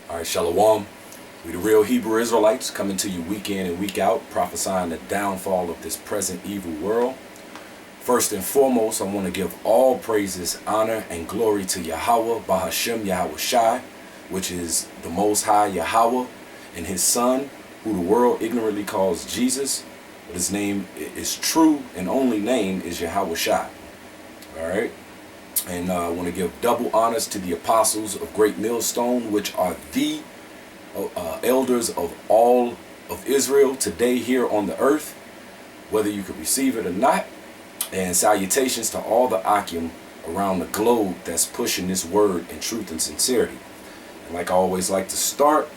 All right, Shalom. We the real Hebrew Israelites coming to you week in and week out, prophesying the downfall of this present evil world. First and foremost, I want to give all praises, honor, and glory to Yahweh, Bahashem Yahweh Shai, which is the Most High Yahweh, and his son, who the world ignorantly calls Jesus. But his name is true and only name is Yahweh Shai. All right. And I want to give double honors to the apostles of Great Millstone, which are the elders of all of Israel today here on the earth, whether you could receive it or not. And salutations to all the Akim around the globe that's pushing this word in truth and sincerity. And like I always like to start,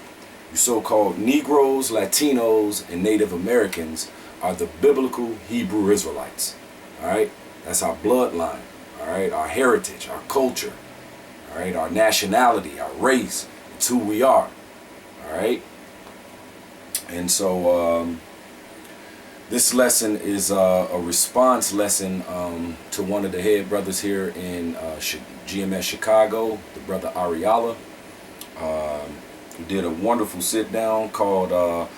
you so-called Negroes, Latinos, and Native Americans are the biblical Hebrew Israelites. All right, that's our bloodline. All right, our heritage, our culture. All right, our nationality, our race. It's who we are. All right, and so this lesson is a response lesson to one of the head brothers here in GMS Chicago, the brother Ariala, who did a wonderful sit down called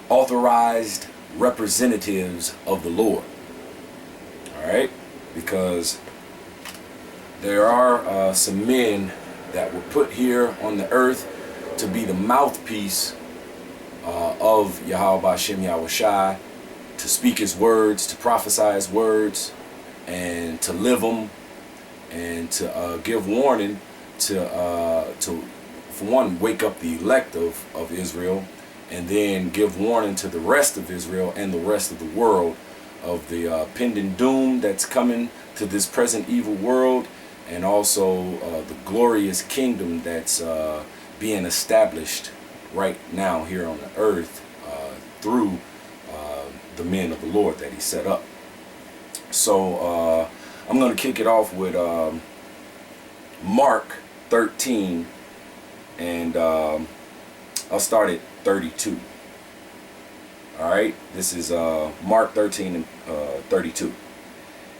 Authorized Representatives of the Lord. All right, because there are some men that were put here on the earth to be the mouthpiece of Yahweh Hashem Yahweh Shai, to speak his words, to prophesy his words, and to live them, and to give warning to for one, wake up the elect of Israel, and then give warning to the rest of Israel and the rest of the world of the pending doom that's coming to this present evil world, and also the glorious kingdom that's being established right now here on the earth through the men of the Lord that he set up. So I'm going to kick it off with Mark 13, and I'll start at 32. All right, this is Mark 13 and 32.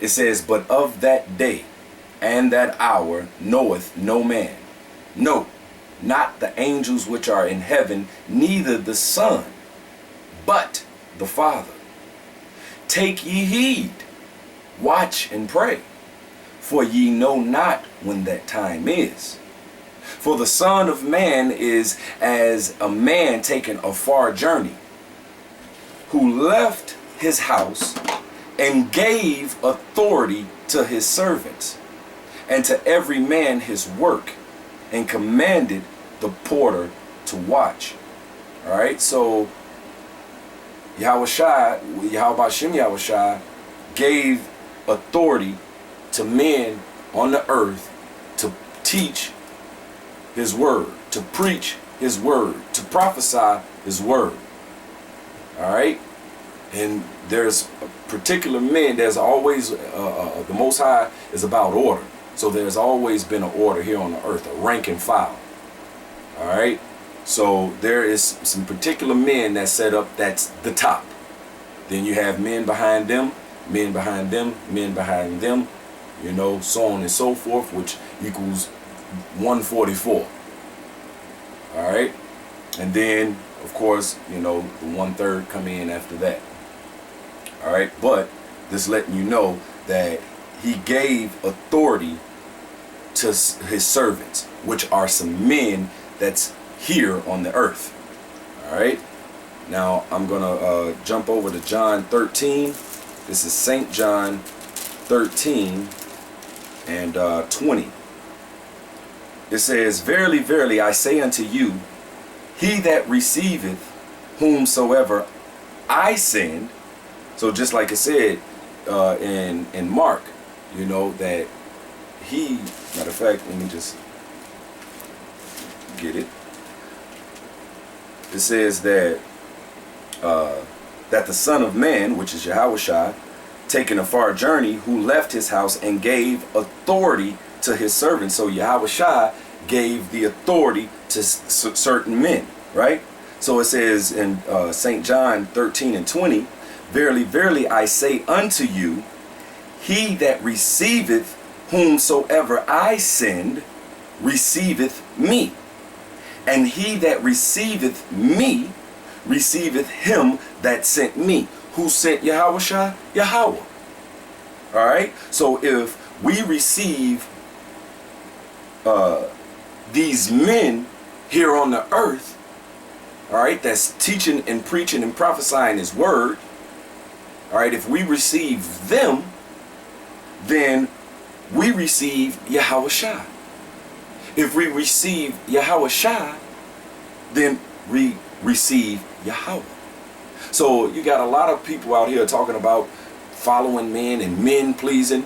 It says, "But of that day and that hour knoweth no man, no, not the angels which are in heaven, neither the Son, but the Father. Take ye heed, watch and pray, for ye know not when that time is. For the Son of Man is as a man taking a far journey, who left his house and gave authority to his servants, and to every man his work, and commanded the porter to watch." All right, so Yahweh Shai, Yahweh Hashem Yahweh Shai, gave authority to men on the earth to teach his word, to preach his word, to prophesy his word. All right, and there's particular men. There's always the Most High is about order. So there's always been an order here on the earth, a rank and file. All right. So there is some particular men that set up, that's the top. Then you have men behind them, men behind them, men behind them, you know, so on and so forth, which equals 144. All right. And then, of course, you know, the 1/3 come in after that. All right. But this letting you know that he gave authority to his servants, which are some men that's here on the earth. All right. Now I'm gonna jump over to John 13. This is St. John 13 and 20. It says, "Verily, verily, I say unto you, he that receiveth whomsoever I send." So just like it said in Mark, you know, that he, matter of fact, let me just get it. It says that that the Son of Man, which is Yahweh Shai, taking a far journey, who left his house and gave authority to his servants. So Yahweh Shai gave the authority to certain men, right? So it says in St. John 13 and 20, "Verily, verily, I say unto you, he that receiveth whomsoever I send receiveth me, And he that receiveth me, receiveth him that sent me. Who sent Yahushua? Yahweh. All right. So if we receive these men here on the earth, all right, that's teaching and preaching and prophesying his word, all right, if we receive them, then we receive Yahushua. If we receive Yahushua, then we receive Yahweh. So you got a lot of people out here talking about following men and men pleasing.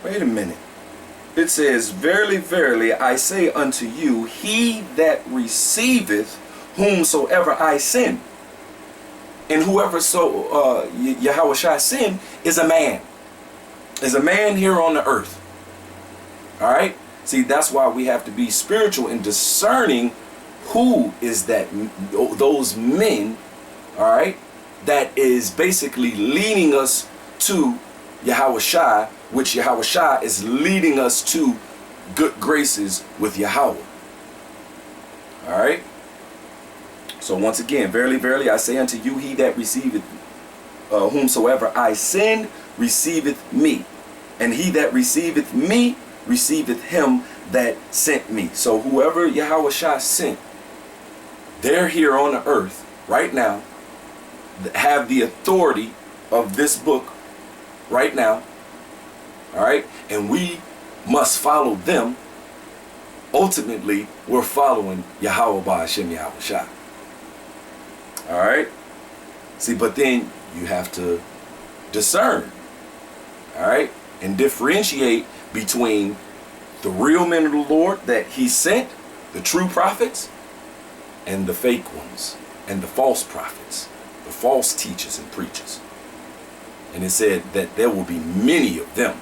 Wait a minute. It says, verily, verily, I say unto you, he that receiveth whomsoever I send. And whoever Yahushua send is a man. Is a man here on the earth. All right? See, that's why we have to be spiritual in discerning who is that, those men, all right, that is basically leading us to Yahushua, which Yahushua is leading us to good graces with Yahweh. All right? So once again, verily, verily, I say unto you, he that receiveth whomsoever I send, receiveth me. And he that receiveth me, receiveth him that sent me. So whoever Yahushua sent, they're here on the earth right now, have the authority of this book right now. All right? And we must follow them. Ultimately, we're following Yahweh Ba'ashem Yahushua. All right? See, but then you have to discern. All right? And differentiate between the real men of the Lord that he sent, the true prophets, and the fake ones, and the false prophets, the false teachers and preachers. And it said that there will be many of them.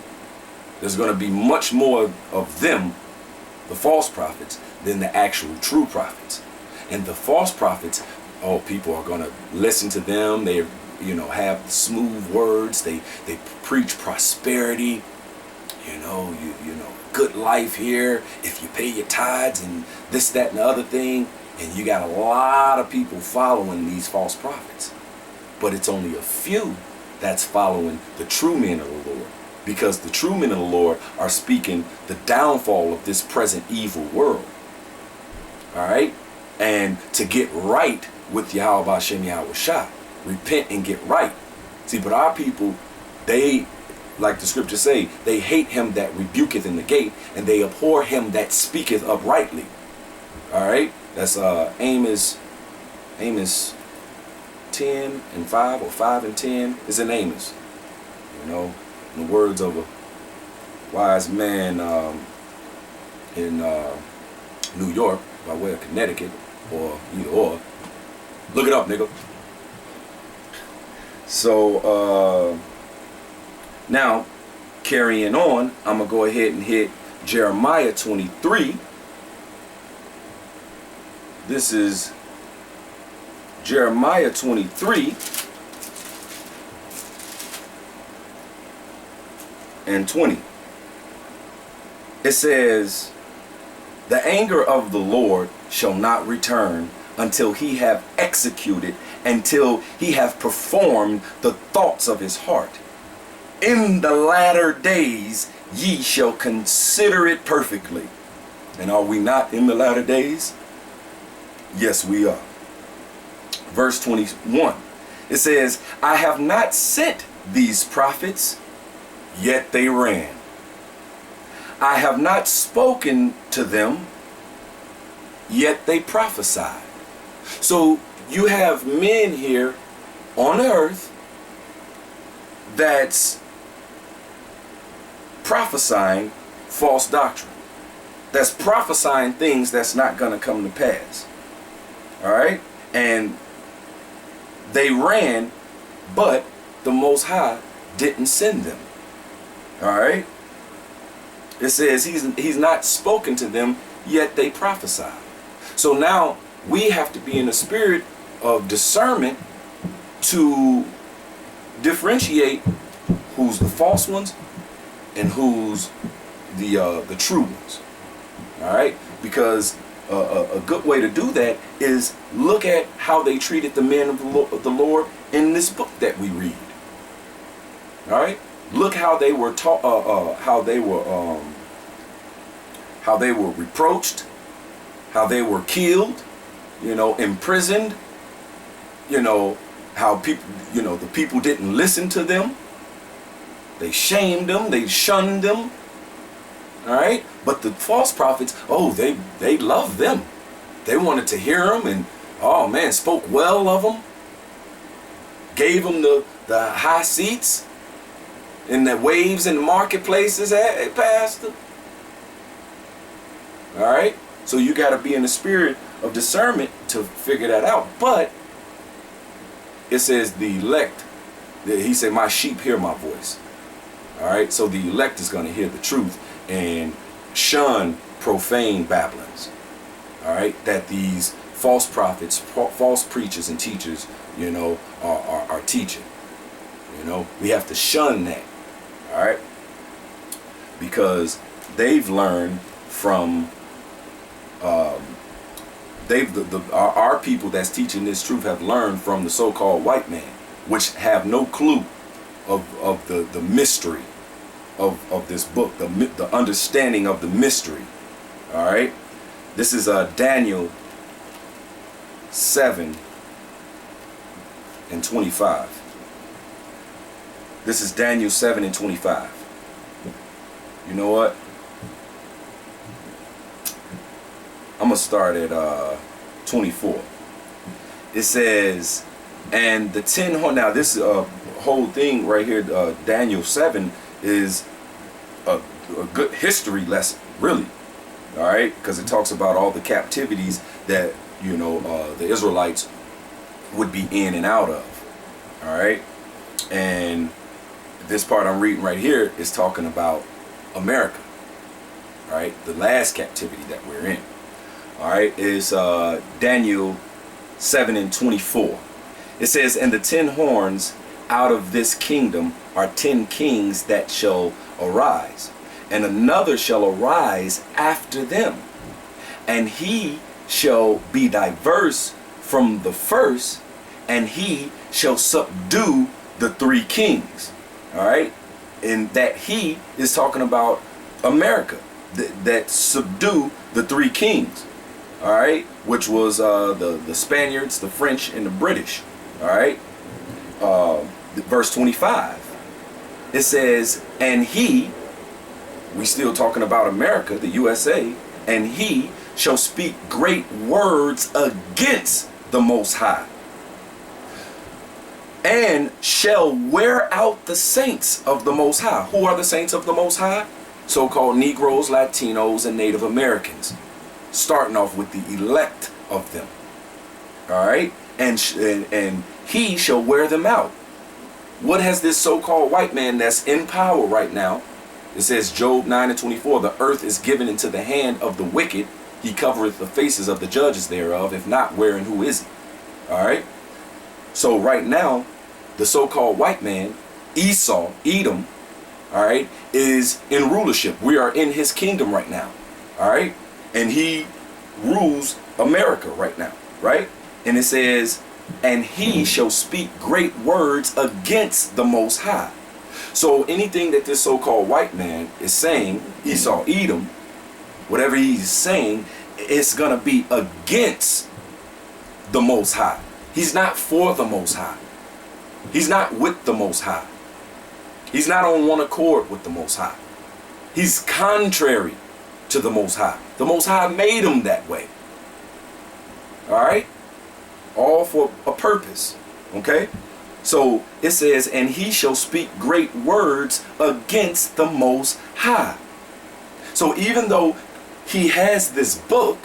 There's going to be much more of them, the false prophets, than the actual true prophets. And the false prophets, oh, people are going to listen to them. They, have smooth words. They preach prosperity. You know, good life here if you pay your tithes and this, that, and the other thing. And you got a lot of people following these false prophets. But it's only a few that's following the true men of the Lord. Because the true men of the Lord are speaking the downfall of this present evil world. All right? And to get right with Yahweh Ba'ashem Yahushua. Repent and get right. See, but our people, they, like the scriptures say, they hate him that rebuketh in the gate, and they abhor him that speaketh uprightly. All right? That's Amos 10 and 5, or 5 and 10 is in Amos. In the words of a wise man in New York, by way of Connecticut, or either or. Look it up, nigga. So, now, carrying on, I'm going to go ahead and hit Jeremiah 23. This is Jeremiah 23 and 20. It says, the anger of the Lord shall not return until he have executed, until he have performed the thoughts of his heart. In the latter days ye shall consider it perfectly. And are we not in the latter days? Yes, we are. Verse 21. It says, I have not sent these prophets, yet they ran. I have not spoken to them, yet they prophesied. So you have men here on the earth that's prophesying false doctrine. That's prophesying things that's not going to come to pass. All right? And they ran, but the Most High didn't send them. All right? It says he's not spoken to them, yet they prophesied. So now we have to be in a spirit of discernment to differentiate who's the false ones and who's the true ones. All right? Because a good way to do that is look at how they treated the men of the Lord in this book that we read. All right, look how they were taught, how they were reproached, how they were killed, imprisoned. How people, the people didn't listen to them. They shamed them. They shunned them. All right, but the false prophets, they loved them. They wanted to hear them, and oh man, spoke well of them. Gave them the high seats in the waves in the marketplaces. Hey, pastor. All right, so you got to be in the spirit of discernment to figure that out. But it says the elect. He said, "My sheep hear my voice." All right, so the elect is going to hear the truth and shun profane babblings. All right, that these false prophets, false preachers and teachers, are teaching. We have to shun that. All right, because they've learned from our people that's teaching this truth have learned from the so-called white man, which have no clue of the mystery of this book, the understanding of the mystery. All right, this is Daniel 7:25. This is Daniel 7:25. You know what? I'm gonna start at 24. It says, and the 10 horns. Now this whole thing right here, Daniel 7, is a good history lesson, really. All right, because it talks about all the captivities that the Israelites would be in and out of. All right, and this part I'm reading right here is talking about America. All right, the last captivity that we're in. All right, is Daniel 7:24. It says, and the 10 horns out of this kingdom are 10 kings that shall arise, and another shall arise after them, and he shall be diverse from the first, and he shall subdue the 3 kings. All right, and that he is talking about America, that subdue the 3 kings. All right, which was the Spaniards, the French, and the British. All right, verse 25. It says, and he, we still talking about America, the USA, and he shall speak great words against the Most High, and shall wear out the saints of the Most High. Who are the saints of the Most High? So-called Negroes, Latinos, and Native Americans. Starting off with the elect of them. All right, and he shall wear them out. What has this so-called white man that's in power right now? It says Job 9:24, the earth is given into the hand of the wicked. He covereth the faces of the judges thereof. If not, where and who is he? All right. So right now, the so-called white man, Esau, Edom, all right, is in rulership. We are in his kingdom right now. All right. And he rules America right now, right? And it says, and he shall speak great words against the Most High. So anything that this so-called white man is saying, Esau, Edom, whatever he's saying, it's going to be against the Most High. He's not for the Most High. He's not with the Most High. He's not on one accord with the Most High. He's contrary to the Most High. The Most High made him that way. All right? All for a purpose. Okay? So it says, and he shall speak great words against the Most High. So even though he has this book,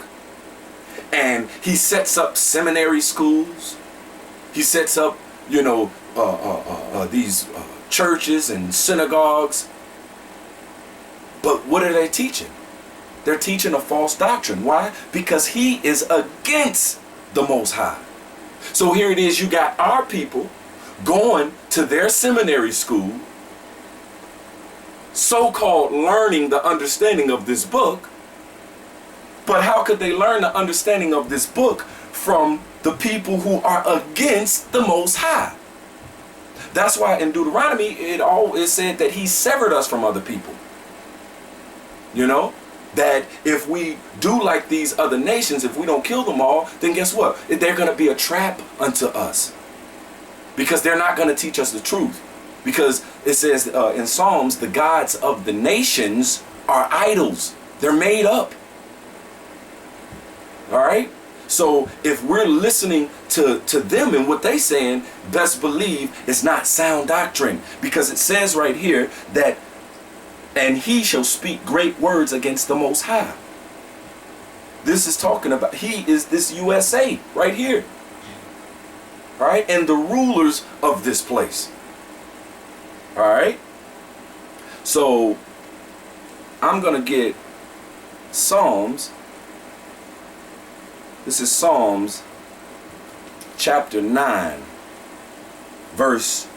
and he sets up seminary schools, he sets up, these churches and synagogues, but what are they teaching? They're teaching a false doctrine. Why? Because he is against the Most High. So here it is, you got our people going to their seminary school, so-called learning the understanding of this book, But how could they learn the understanding of this book from the people who are against the Most High? That's why in Deuteronomy it said that he severed us from other people. You know, that if we do like these other nations, if we don't kill them all, then guess what? They're going to be a trap unto us, because they're not going to teach us the truth. Because it says in Psalms, the gods of the nations are idols. They're made up. All right? So if we're listening to them and what they saying, best believe it's not sound doctrine. Because it says right here that, and he shall speak great words against the Most High. This is talking about, he is this USA right here. All right? And the rulers of this place. All right? So I'm going to get Psalms. This is Psalms chapter 9, verse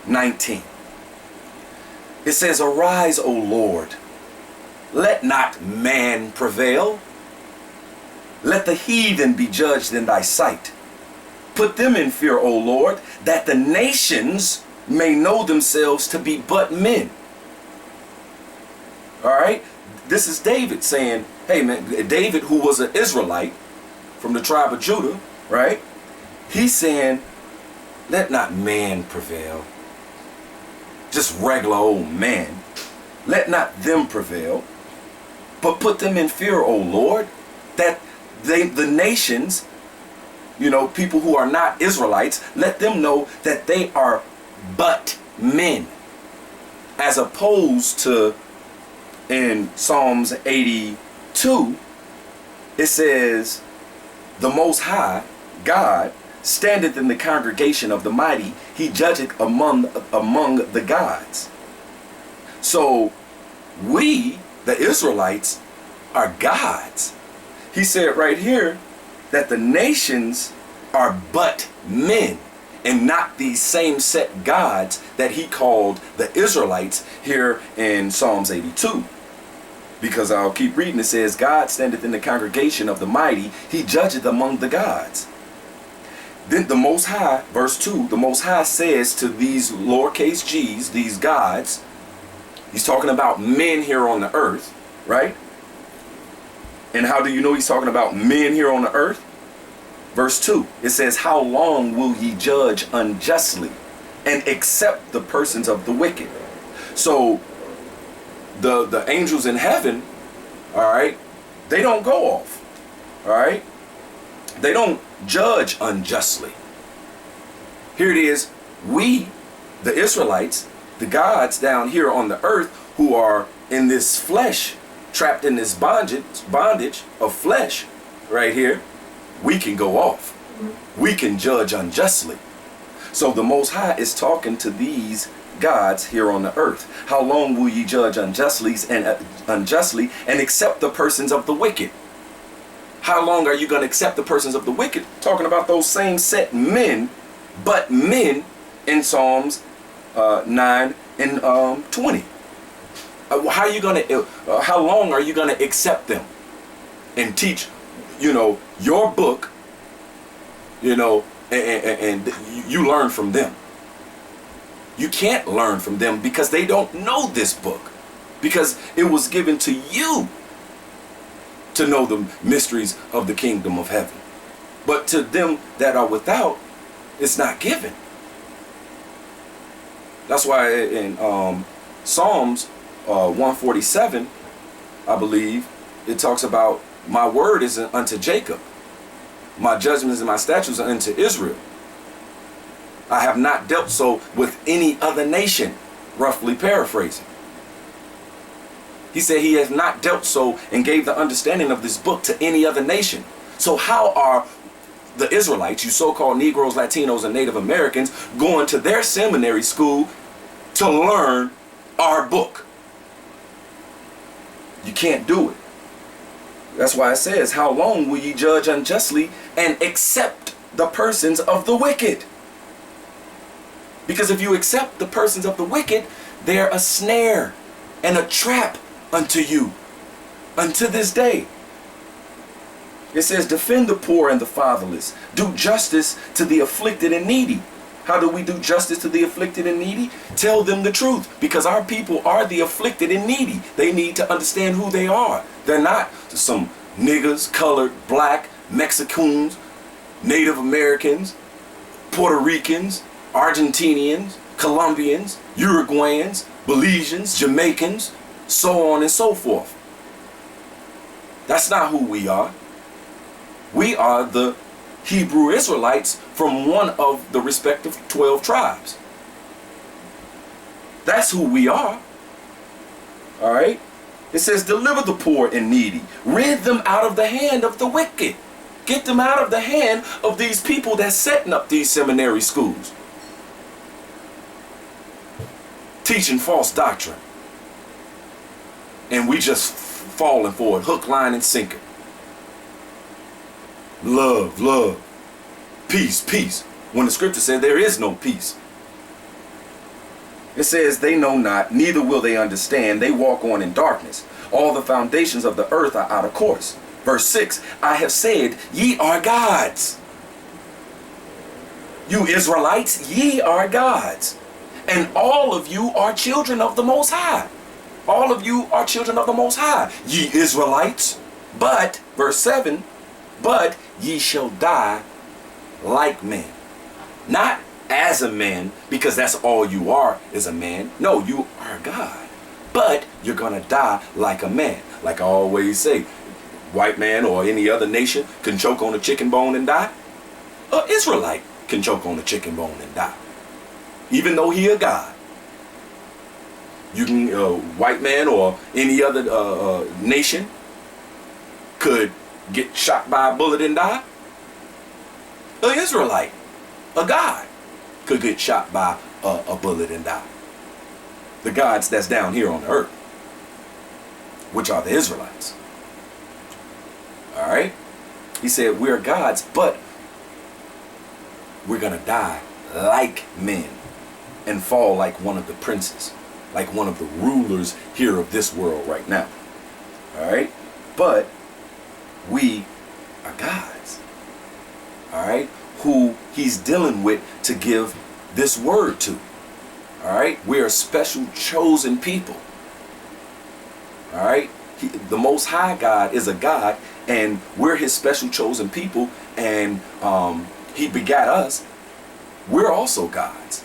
19. It says, arise, O Lord, let not man prevail. Let the heathen be judged in thy sight. Put them in fear, O Lord, that the nations may know themselves to be but men. All right? This is David saying, hey man, David, who was an Israelite from the tribe of Judah, right? He's saying, let not man prevail. Just regular old man. Let not them prevail, but put them in fear, O Lord, that the nations, you know, people who are not Israelites, let them know that they are but men. As opposed to in Psalms 82, it says, the Most High, God, standeth in the congregation of the mighty. He judgeth among the gods. So we, the Israelites, are gods. He said right here that the nations are but men, and not these same set gods that he called the Israelites here in Psalms 82. Because I'll keep reading, it says, God standeth in the congregation of the mighty, he judgeth among the gods. Then the Most High, verse 2, the Most High says to these lowercase g's, these gods, he's talking about men here on the earth, right? And how do you know he's talking about men here on the earth? Verse 2, it says, how long will ye judge unjustly and accept the persons of the wicked? So the angels in heaven, all right, they don't go off, all right? They don't judge unjustly. Here it is, we, the Israelites, the gods down here on the earth who are in this flesh, trapped in this bondage of flesh right here, we can go off. We can judge unjustly. So the Most High is talking to these gods here on the earth. How long will ye judge unjustly and accept the persons of the wicked? How long are you going to accept the persons of the wicked? Talking about those same set men, but men in Psalms 9 and 20. How are you going to? How long are you going to accept them and teach, you know, your book, you know, and you learn from them? You can't learn from them because they don't know this book, because it was given to you to know the mysteries of the kingdom of heaven. But to them that are without, it's not given. That's why in Psalms 147, I believe, it talks about my word is unto Jacob. My judgments and my statutes are unto Israel. I have not dealt so with any other nation, roughly paraphrasing. He said he has not dealt so and gave the understanding of this book to any other nation. So how are the Israelites, you so-called Negroes, Latinos, and Native Americans, going to their seminary school to learn our book? You can't do it. That's why it says, how long will ye judge unjustly and accept the persons of the wicked? Because if you accept the persons of the wicked, they're a snare and a trap unto you unto this day. It says, defend the poor and the fatherless. Do justice to the afflicted and needy. How do we do justice to the afflicted and needy? Tell them the truth, because our people are the afflicted and needy. They need to understand who they are. They're not some niggas, colored, black, Mexicans, Native Americans, Puerto Ricans, Argentinians, Colombians, Uruguayans, Belizeans, Jamaicans, so on and so forth. That's not who we are. We are the Hebrew Israelites from one of the respective 12 tribes. That's who we are. All right? It says, deliver the poor and needy. Rid them out of the hand of the wicked. Get them out of the hand of these people that's setting up these seminary schools, teaching false doctrine. And we just falling for it, hook, line, and sinker. Love, love. Peace, peace. When the scripture said there is no peace. It says, they know not, neither will they understand. They walk on in darkness. All the foundations of the earth are out of course. Verse 6, I have said, ye are gods. You Israelites, ye are gods. And all of you are children of the Most High. All of you are children of the Most High, ye Israelites. But, verse 7, but ye shall die like men. Not as a man, because that's all you are is a man. No, you are God. But you're going to die like a man. Like I always say, white man or any other nation can choke on a chicken bone and die. An Israelite can choke on a chicken bone and die, even though he a God. You can, white man or any other nation could get shot by a bullet and die. An Israelite, a God, could get shot by a bullet and die. The gods that's down here on the earth, which are the Israelites. All right? He said, we're gods, but we're going to die like men and fall like one of the princes, like one of the rulers here of this world right now. All right? But we are gods. All right? Who he's dealing with to give this word to. All right? We're a special chosen people. All right? The Most High God is a God, and we're his special chosen people, and he begat us. We're also gods.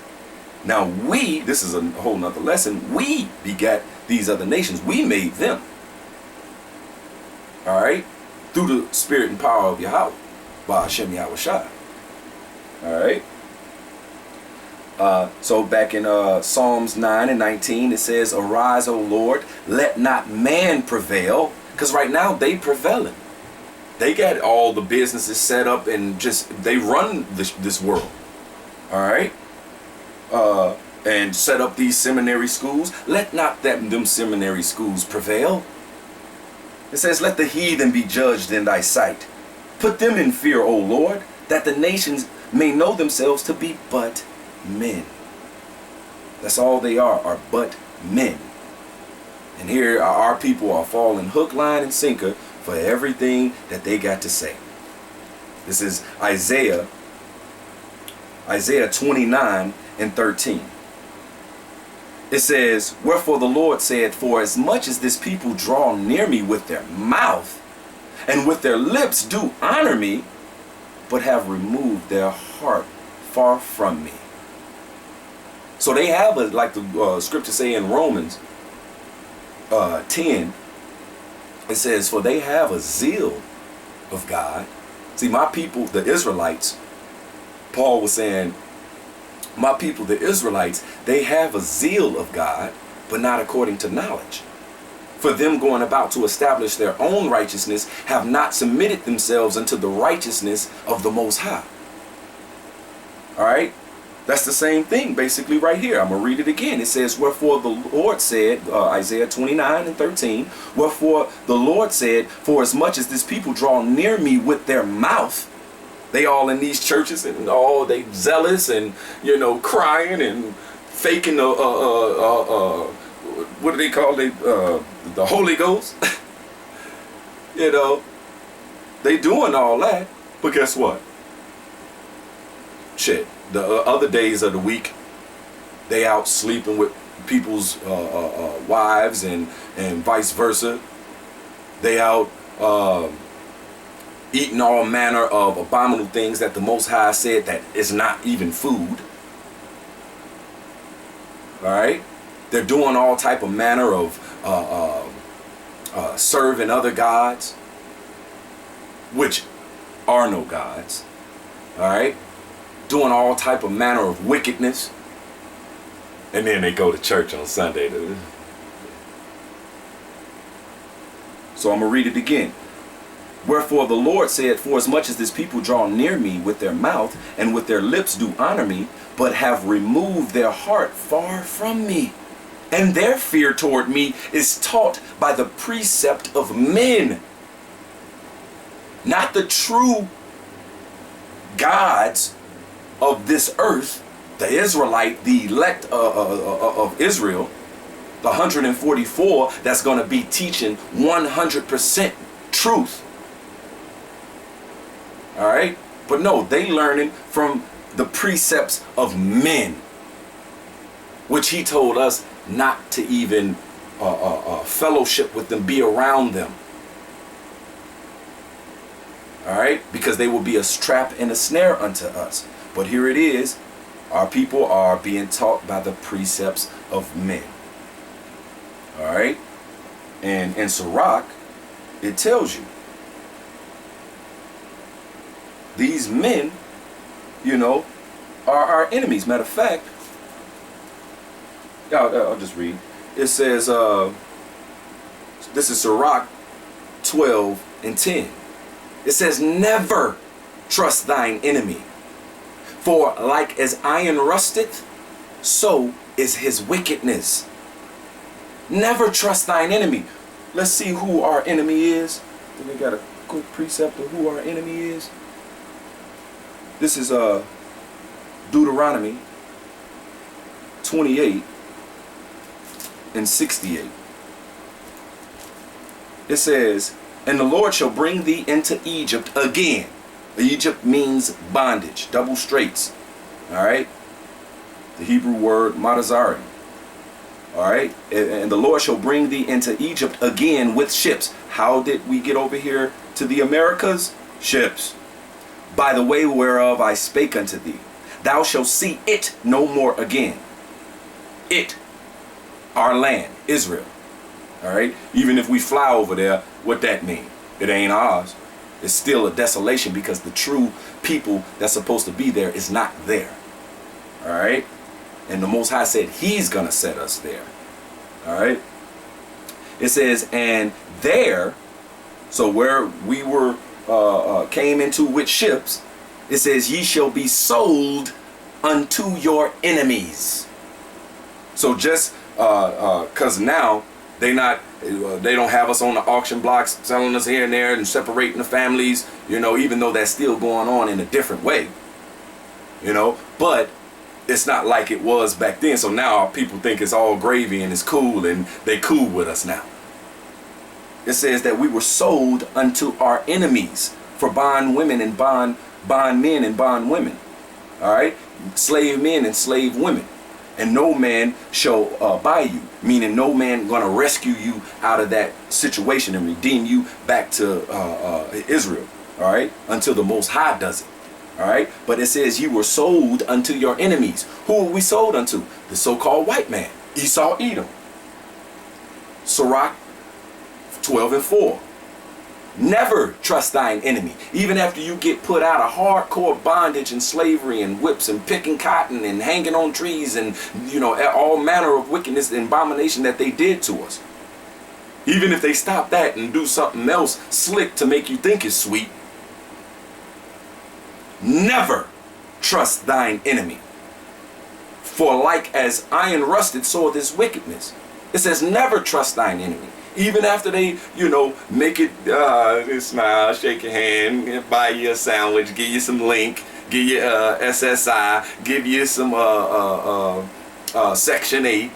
Now this is a whole nother lesson. We begat these other nations. We made them. All right? Through the spirit and power of Yahweh, by Hashem Yahweh Shai. All right? So back in Psalms 9 and 19, it says, arise, O Lord, let not man prevail. Because right now they prevailing. They got all the businesses set up and they run this world. All right? And set up these seminary schools. Let not them seminary schools prevail. It says, let the heathen be judged in thy sight. Put them in fear, O Lord, that the nations may know themselves to be but men. That's all they are but men. And here our people are falling hook, line, and sinker for everything that they got to say. This is Isaiah 29 and 13. It says, wherefore the Lord said, for as much as this people draw near me with their mouth, and with their lips do honor me, but have removed their heart far from me. So they have, like the scripture say in Romans 10, it says, for they have a zeal of God. See, my people, the Israelites, Paul was saying, my people, the Israelites, they have a zeal of God, but not according to knowledge. For them going about to establish their own righteousness have not submitted themselves unto the righteousness of the Most High. All right? That's the same thing basically right here. I'm going to read it again. It says, wherefore the Lord said, Isaiah 29 and 13, wherefore the Lord said, for as much as this people draw near me with their mouth, they all in these churches and all they zealous and, crying and faking what do they call it? The Holy Ghost. They doing all that, but guess what? Shit, the other days of the week, they out sleeping with people's wives and vice versa. They out eating all manner of abominable things that the Most High said that is not even food. All right, they're doing all type of manner of serving other gods, which are no gods. All right, doing all type of manner of wickedness, and then they go to church on Sunday. So I'm gonna read it again. Wherefore the Lord said, for as much as this people draw near me with their mouth and with their lips do honor me, but have removed their heart far from me, and their fear toward me is taught by the precept of men, not the true gods of this earth, the Israelite, the elect of Israel, the 144 that's going to be teaching 100% truth. All right, but no, they learning from the precepts of men, which he told us not to even fellowship with them, be around them. All right, because they will be a trap and a snare unto us. But here it is, our people are being taught by the precepts of men. All right, and in Sirach, it tells you these men, you know, are our enemies. Matter of fact, I'll just read. It says, this is Sirach 12:10. It says, never trust thine enemy, for like as iron rusteth, so is his wickedness. Never trust thine enemy. Let's see who our enemy is. Then we got a quick precept of who our enemy is. This is Deuteronomy 28:68. It says, and the Lord shall bring thee into Egypt again. Egypt means bondage, double straights. All right, the Hebrew word matazarim. All right, and the Lord shall bring thee into Egypt again with ships. How did we get over here to the Americas? Ships. By the way whereof I spake unto thee, thou shalt see it no more again. It, our land, Israel. All right, even if we fly over there, what that mean? It ain't ours. It's still a desolation because the true people that's supposed to be there is not there. All right, and the Most High said he's gonna set us there. All right, it says, and there, so where we were came into with ships, it says, ye shall be sold unto your enemies. So just because now they don't have us on the auction blocks selling us here and there and separating the families, you know, even though that's still going on in a different way, you know, but it's not like it was back then. So now people think it's all gravy and it's cool and they cool with us now. It says that we were sold unto our enemies for bond women and bond men and bond women. All right, slave men and slave women. And no man shall buy you, meaning no man gonna rescue you out of that situation and redeem you back to Israel. All right, until the Most High does it. All right, but it says you were sold unto your enemies. Who were we sold unto? The so-called white man, Esau, Edom. Sirach 12:4. Never trust thine enemy. Even after you get put out of hardcore bondage and slavery and whips and picking cotton and hanging on trees and, you know, all manner of wickedness and abomination that they did to us. Even if they stop that and do something else slick to make you think it's sweet, never trust thine enemy. For like as iron rusted, so is wickedness. It says never trust thine enemy. Even after they, you know, make it, smile, shake your hand, buy you a sandwich, give you some link, give you SSI, give you some Section 8.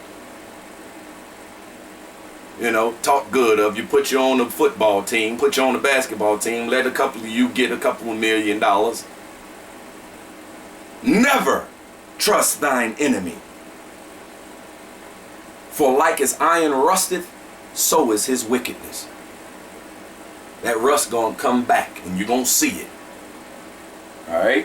You know, talk good of you, put you on the football team, put you on the basketball team, let a couple of you get a couple of $1 million. Never trust thine enemy. For like as iron rusteth, so is his wickedness. That rust gonna come back and you're gonna see it. All right?